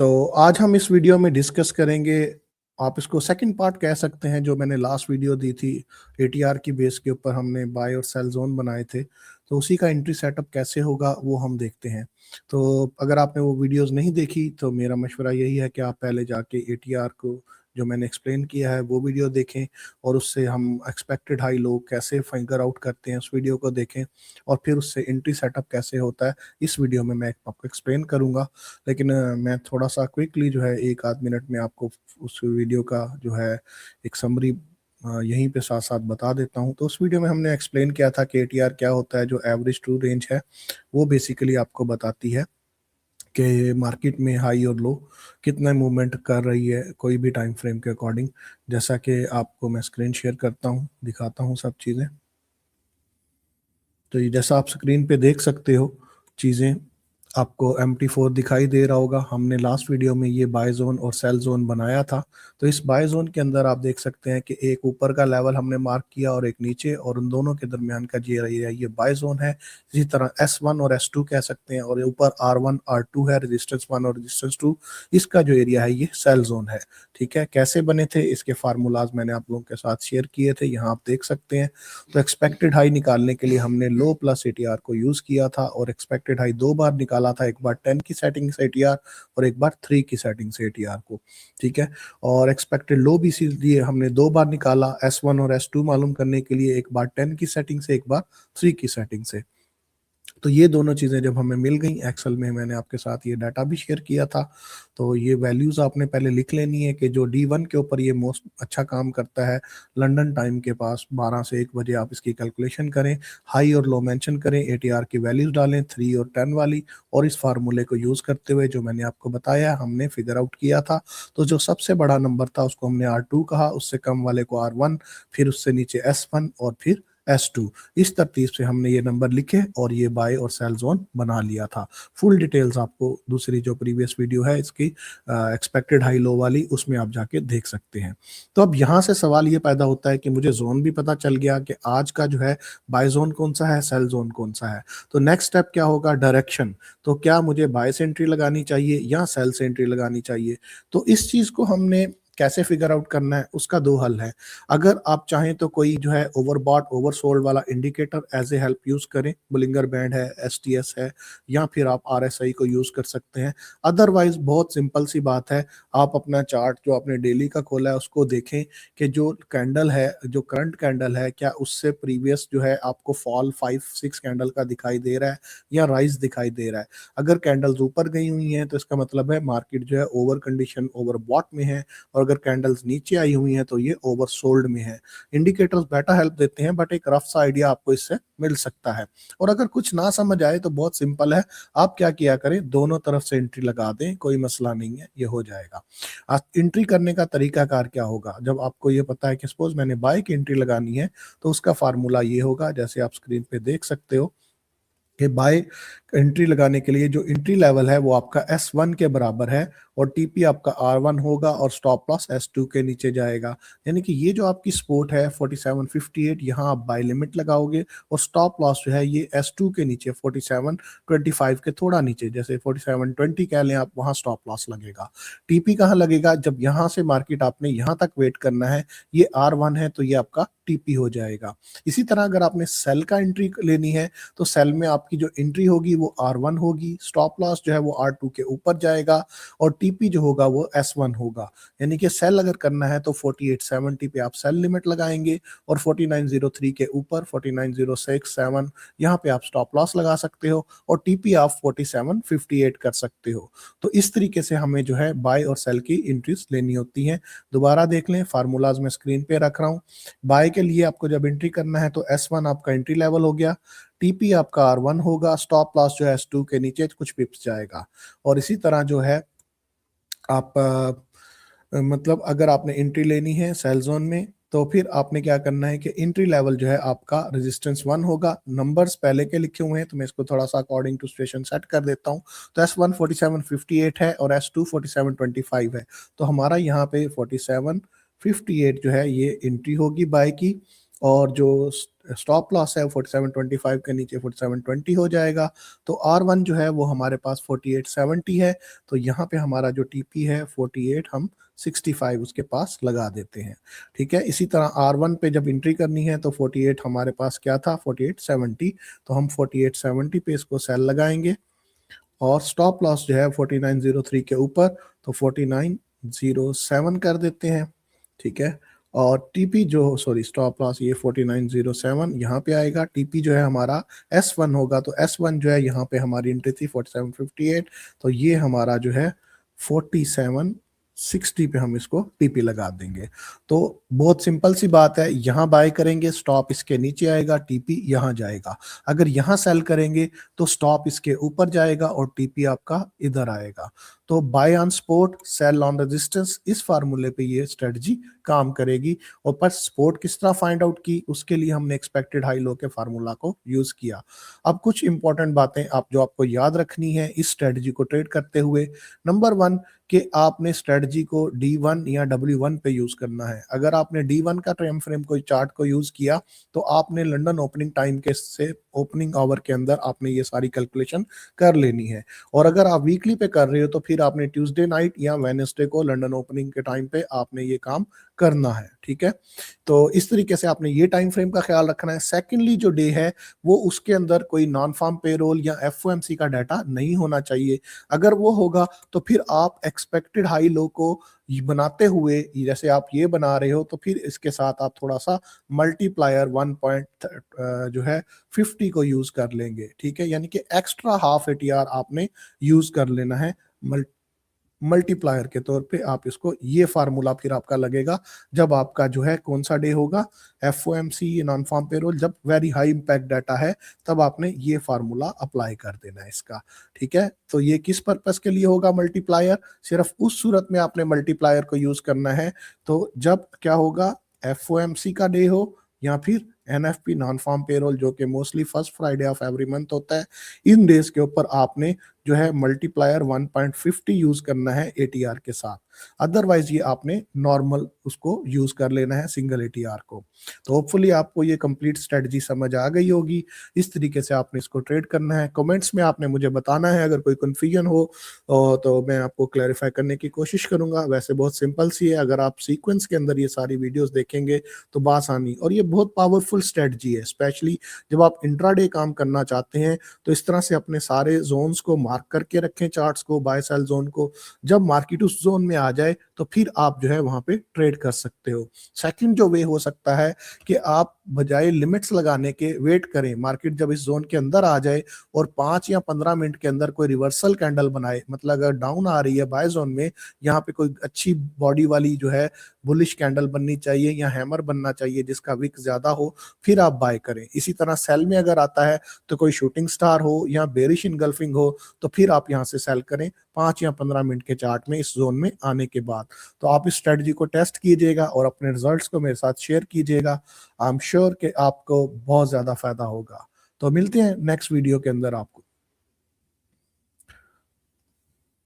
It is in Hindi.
तो आज हम इस वीडियो में डिस्कस करेंगे, आप इसको सेकंड पार्ट कह सकते हैं, जो मैंने लास्ट वीडियो दी थी एटीआर की बेस के ऊपर हमने बाय और सेल जोन बनाए थे। तो उसी का एंट्री सेटअप कैसे होगा वो हम देखते हैं। तो अगर आपने वो वीडियोस नहीं देखी तो मेरा मशवरा यही है कि आप पहले जाके एटीआर को जो मैंने एक्सप्लेन किया है वो वीडियो देखें, और उससे हम एक्सपेक्टेड हाई लो कैसे फिगर आउट करते हैं उस वीडियो को देखें, और फिर उससे एंट्री सेटअप कैसे होता है इस वीडियो में मैं आपको एक्सप्लेन करूंगा। लेकिन मैं थोड़ा-सा क्विकली जो है 1 आध मिनट में आपको उस वीडियो का जो है एक समरी यहीं पे साथ-साथ बता देता हूँ। तो उस वीडियो में हमने एक्सप्लेन किया था कि एटीआर क्या होता है, जो एवरेज ट्रू रेंज है, वो बेसिकली आपको बताती है कि मार्केट में हाई और लो कितना मूवमेंट कर रही है कोई भी टाइम फ्रेम के अकॉर्डिंग। जैसा कि आपको मैं स्क्रीन शेयर करता हूँ, दिखाता हूँ सब चीज़ें। तो ये जैसा आप स्क्रीन पे देख सकते हो चीज़ें, आपको MT4 दिखाई दे रहा होगा। हमने लास्ट वीडियो में ये बाय जोन और सेल जोन बनाया था। तो इस बाय जोन के अंदर आप देख सकते हैं कि एक ऊपर का लेवल हमने मार्क किया और एक नीचे, और उन दोनों के दरमियान का ये बाय जोन है। इसी तरह S1 और S2 कह सकते हैं, और ऊपर R1 R2 है, रेजिस्टेंस 1 और रेजिस्टेंस 2। इसका जो एरिया है ये सेल जोन है। ठीक है, कैसे बने थे इसके फार्मूलाज मैंने आप लोगों के साथ शेयर किए थे, यहाँ आप देख सकते हैं। तो एक्सपेक्टेड हाई निकालने के लिए हमने लो प्लस एटीआर को यूज किया था, और एक्सपेक्टेड हाई 2 बार निकाला था, एक बार 10 की सेटिंग से एटीआर और एक बार 3 की सेटिंग से एटीआर को। ठीक है, और एक्सपेक्टेड लो भी इसीलिए हमने 2 बार निकाला S1 और S2 मालूम करने के लिए, एक बार 10 की सेटिंग से, एक बार 3 की सेटिंग से। तो ये दोनों चीज़ें जब हमें मिल गई एक्सेल में, मैंने आपके साथ ये डाटा भी शेयर किया था। तो ये वैल्यूज़ आपने पहले लिख लेनी है कि जो D1 के ऊपर ये मोस्ट अच्छा काम करता है, लंदन टाइम के पास 12 से 1 बजे आप इसकी कैलकुलेशन करें, हाई और लो मेंशन करें, एटीआर की वैल्यूज़ डालें 3 और 10 वाली, और इस फार्मूले को यूज़ करते हुए जो मैंने आपको बताया हमने फिगर आउट किया था। तो जो सबसे बड़ा नंबर था उसको हमने R2 कहा, उससे कम वाले को R1, फिर उससे नीचे S1 और फिर S2। इस तरतीब से हमने ये नंबर लिखे और ये बाय और सेल जोन बना लिया था। फुल डिटेल्स आपको दूसरी जो प्रीवियस वीडियो है इसकी एक्सपेक्टेड हाई लो वाली, उसमें आप जाके देख सकते हैं। तो अब यहाँ से सवाल ये पैदा होता है कि मुझे जोन भी पता चल गया कि आज का जो है बाय जोन कौन सा है, सेल जोन कौन सा है। तो नेक्स्ट स्टेप क्या होगा, डायरेक्शन। तो क्या मुझे बाय से एंट्री लगानी चाहिए या सेल से एंट्री लगानी चाहिए। तो इस चीज़ को हमने कैसे फिगर आउट करना है, उसका 2 हल है। अगर आप चाहें तो कोई जो है ओवरबॉट ओवरसोल्ड वाला indicator as a help use करें, बुलिंगर बैंड है, STS है, या फिर आप RSI को यूज कर सकते हैं। अदरवाइज बहुत सिंपल सी बात है, आप अपना चार्ट जो आपने डेली का खोला है उसको देखें कि जो कैंडल है, जो करंट कैंडल है, क्या उससे प्रीवियस जो है आपको फॉल 5-6 कैंडल का दिखाई दे रहा है या राइज दिखाई दे रहा है। अगर कैंडल्स ऊपर गई हुई हैं तो इसका मतलब है मार्केट जो है ओवर कंडीशन ओवरबॉट में है, और अगर कैंडल्स नीचे आई हुई हैं तो ये ओवरसोल्ड में है। इंडिकेटर्स बेटा हेल्प देते हैं, बट एक रफ सा आइडिया आपको इससे मिल सकता है। और अगर कुछ ना समझ आए तो बहुत सिंपल है, आप क्या किया करें, दोनों तरफ से एंट्री लगा दें, कोई मसला नहीं है, ये हो जाएगा। एंट्री करने का तरीकाकार क्या होगा, जब आपको ये पता है कि सपोज मैंने बाय की एंट्री लगानी है, तो उसका फार्मूला ये होगा, जैसे आप स्क्रीन पे देख सकते हो कि बाय एंट्री लगाने के लिए जो एंट्री लेवल है वो आपका S1 के बराबर है, और टीपी आपका R1 होगा, और स्टॉप लॉस S2 के नीचे जाएगा। यानी कि ये जो आपकी सपोर्ट है 4758, यहाँ आप बाय लिमिट लगाओगे, और स्टॉप लॉस जो है ये S2 के नीचे 4725 के थोड़ा नीचे, जैसे 4720 कह लें आप, वहाँ स्टॉप लॉस लगेगा। टीपी कहाँ लगेगा, जब यहाँ से मार्केट आपने यहाँ तक वेट करना है, ये R1 है तो ये आपका टीपी हो जाएगा। इसी तरह अगर आपने सेल का एंट्री लेनी है, तो सेल में आपकी जो एंट्री होगी वो R1 होगी, स्टॉप लॉस जो है वो R2 के ऊपर जाएगा, और टीपी जो होगा वो S1 होगा। यानी कि सेल अगर करना है तो 4870 पे आप सेल लिमिट लगाएंगे, और 4903 के ऊपर 49006 7 यहाँ पे आप स्टॉप लॉस लगा सकते हो, और टीपी आप 4758 कर सकते हो। तो इस तरीके से हमें जो है बाय और सेल की एंट्रीज लेनी होती हैं। दोबारा देख लें, फार्मूलाज में स्क्रीन पे रख रहा हूँ। बाय के लिए आपको जब एंट्री करना है तो S1 आपका एंट्री लेवल हो गया, टीपी आपका R1 होगा, स्टॉप लॉस जो है S2 के नीचे कुछ पिप्स जाएगा। और इसी तरह जो है आप मतलब अगर आपने एंट्री लेनी है सेल जोन में, तो फिर आपने क्या करना है कि एंट्री लेवल जो है आपका रेजिस्टेंस 1 होगा। नंबर्स पहले के लिखे हुए हैं तो मैं इसको थोड़ा सा अकॉर्डिंग टू सिचुएशन सेट कर देता हूँ। तो S1 4758 है और S2 4725 है। तो हमारा यहाँ पे 4758 जो है ये एंट्री होगी बाय की, और जो स्टॉप लॉस है 4725 के नीचे 4720 हो जाएगा। तो R1 जो है वो हमारे पास 4870 है, तो यहाँ पे हमारा जो TP है 48 हम 65 उसके पास लगा देते हैं। ठीक है, इसी तरह R1 पे जब एंट्री करनी है तो 48 हमारे पास क्या था 4870, तो हम 4870 पे इसको सेल लगाएंगे और स्टॉप लॉस जो है 4903 के ऊपर, तो 4907 कर देते हैं। ठीक है, और टीपी जो सॉरी स्टॉप लॉस ये 4907 यहाँ पे आएगा। टीपी जो है हमारा S1 होगा, तो S1 जो है यहाँ पे हमारी एंट्री थी 4758, तो ये हमारा जो है 4760 पे हम इसको टीपी लगा देंगे। तो बहुत सिंपल सी बात है, यहाँ बाय करेंगे स्टॉप इसके नीचे आएगा, टीपी यहाँ जाएगा। अगर यहाँ सेल करेंगे तो स्टॉप इसके ऊपर जाएगा और टीपी आपका इधर आएगा। तो buy on spot sell on resistance, इस फार्मूले पे ये स्ट्रेटजी काम करेगी। और पर स्पॉट किस तरह फाइंड आउट की, उसके लिए हमने एक्सपेक्टेड हाई लो के फार्मूला को यूज किया। अब कुछ इंपॉर्टेंट बातें आप जो आपको याद रखनी है इस स्ट्रेटजी को ट्रेड करते हुए। नंबर 1 कि आपने स्ट्रेटजी को D1 या W1 पे यूज करना है। अगर आपने D1 का टाइम फ्रेम कोई चार्ट को यूज किया तो आपने लंदन ओपनिंग टाइम के से ओपनिंग आवर के अंदर आपने ये सारी कैलकुलेशन कर लेनी है। और अगर आप वीकली पे कर रहे हो तो फिर आपने ट्यूसडे नाइट या वेडनेसडे को लंदन ओपनिंग के टाइम पे आपने ये काम करना है। ठीक है, तो इस तरीके से आपने ये टाइम फ्रेम का ख्याल रखना है। सेकेंडली जो डे है वो उसके अंदर कोई नॉन फार्म पेरोल या FOMC का डाटा नहीं होना चाहिए। अगर वो होगा तो फिर आप एक्सपेक्टेड हाई लो को बनाते हुए जैसे आप ये बना रहे हो, तो फिर इसके साथ आप थोड़ा सा मल्टीप्लायर 1 पॉइंट जो है 50 को यूज कर लेंगे। ठीक है, यानी कि एक्स्ट्रा हाफ ATR आपने यूज कर लेना है मल्टीप्लायर के तौर पे। आप इसको ये फार्मूला फिर आपका लगेगा जब आपका जो है कौन सा डे होगा, FOMC नॉन फार्म पेरोल, जब वेरी हाई इंपैक्ट डाटा है तब आपने ये फार्मूला अप्लाई कर देना है इसका। ठीक है, तो ये किस पर्पस के लिए होगा मल्टीप्लायर, सिर्फ उस सूरत में आपने मल्टीप्लायर को यूज करना है तो जब क्या होगा, FOMC का डे हो या फिर NFP नॉन फार्म पेरोल जो कि mostly first Friday of every month होता है, इन डेज के ऊपर आपने जो है मल्टीप्लायर 1.50 यूज करना है ATR के साथ। अदरवाइज ये आपने नॉर्मल उसको यूज कर लेना है सिंगल ATR को। तो होपफुली आपको ये कंप्लीट स्ट्रेटजी समझ आ गई होगी। इस तरीके से आपने इसको ट्रेड करना है। कमेंट्स में आपने मुझे बताना है अगर कोई कंफ्यूजन हो तो मैं आपको क्लैरिफाई करने की कोशिश करूंगा। वैसे बहुत सिंपल सी है, अगर आप सीक्वेंस के अंदर ये सारी वीडियोस देखेंगे तो बासानी, और ये बहुत पावरफुल स्ट्रेटजी है, स्पेशली जब आप इंट्राडे काम करना चाहते हैं तो इस तरह से अपने सारे जोन्स को मार्क करके रखें, चार्ट्स को, बाय सेल जोन को। जब मार्केट उस जोन में आ जाए तो फिर आप जो है वहां पे ट्रेड कर सकते हो। सेकंड जो वे हो सकता है कि आप बजाय लिमिट्स लगाने के वेट करें, मार्केट जब इस जोन के अंदर आ जाए और 5 या 15 मिनट के अंदर कोई रिवर्सल कैंडल बनाए, मतलब अगर डाउन आ रही है बाय जोन में, यहाँ पे कोई अच्छी बॉडी वाली जो है बुलिश कैंडल बननी चाहिए या हैमर बनना चाहिए जिसका विक ज्यादा हो, फिर आप बाय करें। इसी तरह सेल में अगर आता है तो कोई शूटिंग स्टार हो या बेरिश इनगल्फिंग हो तो फिर आप यहाँ से सेल करें 5 या 15 मिनट के चार्ट में इस जोन में आने के बाद। तो आप इस स्ट्रेटजी को टेस्ट कीजिएगा और अपने रिजल्ट्स को मेरे साथ शेयर कीजिएगा। आई एम श्योर कि आपको बहुत ज्यादा फायदा होगा। तो मिलते हैं नेक्स्ट वीडियो के अंदर आपको।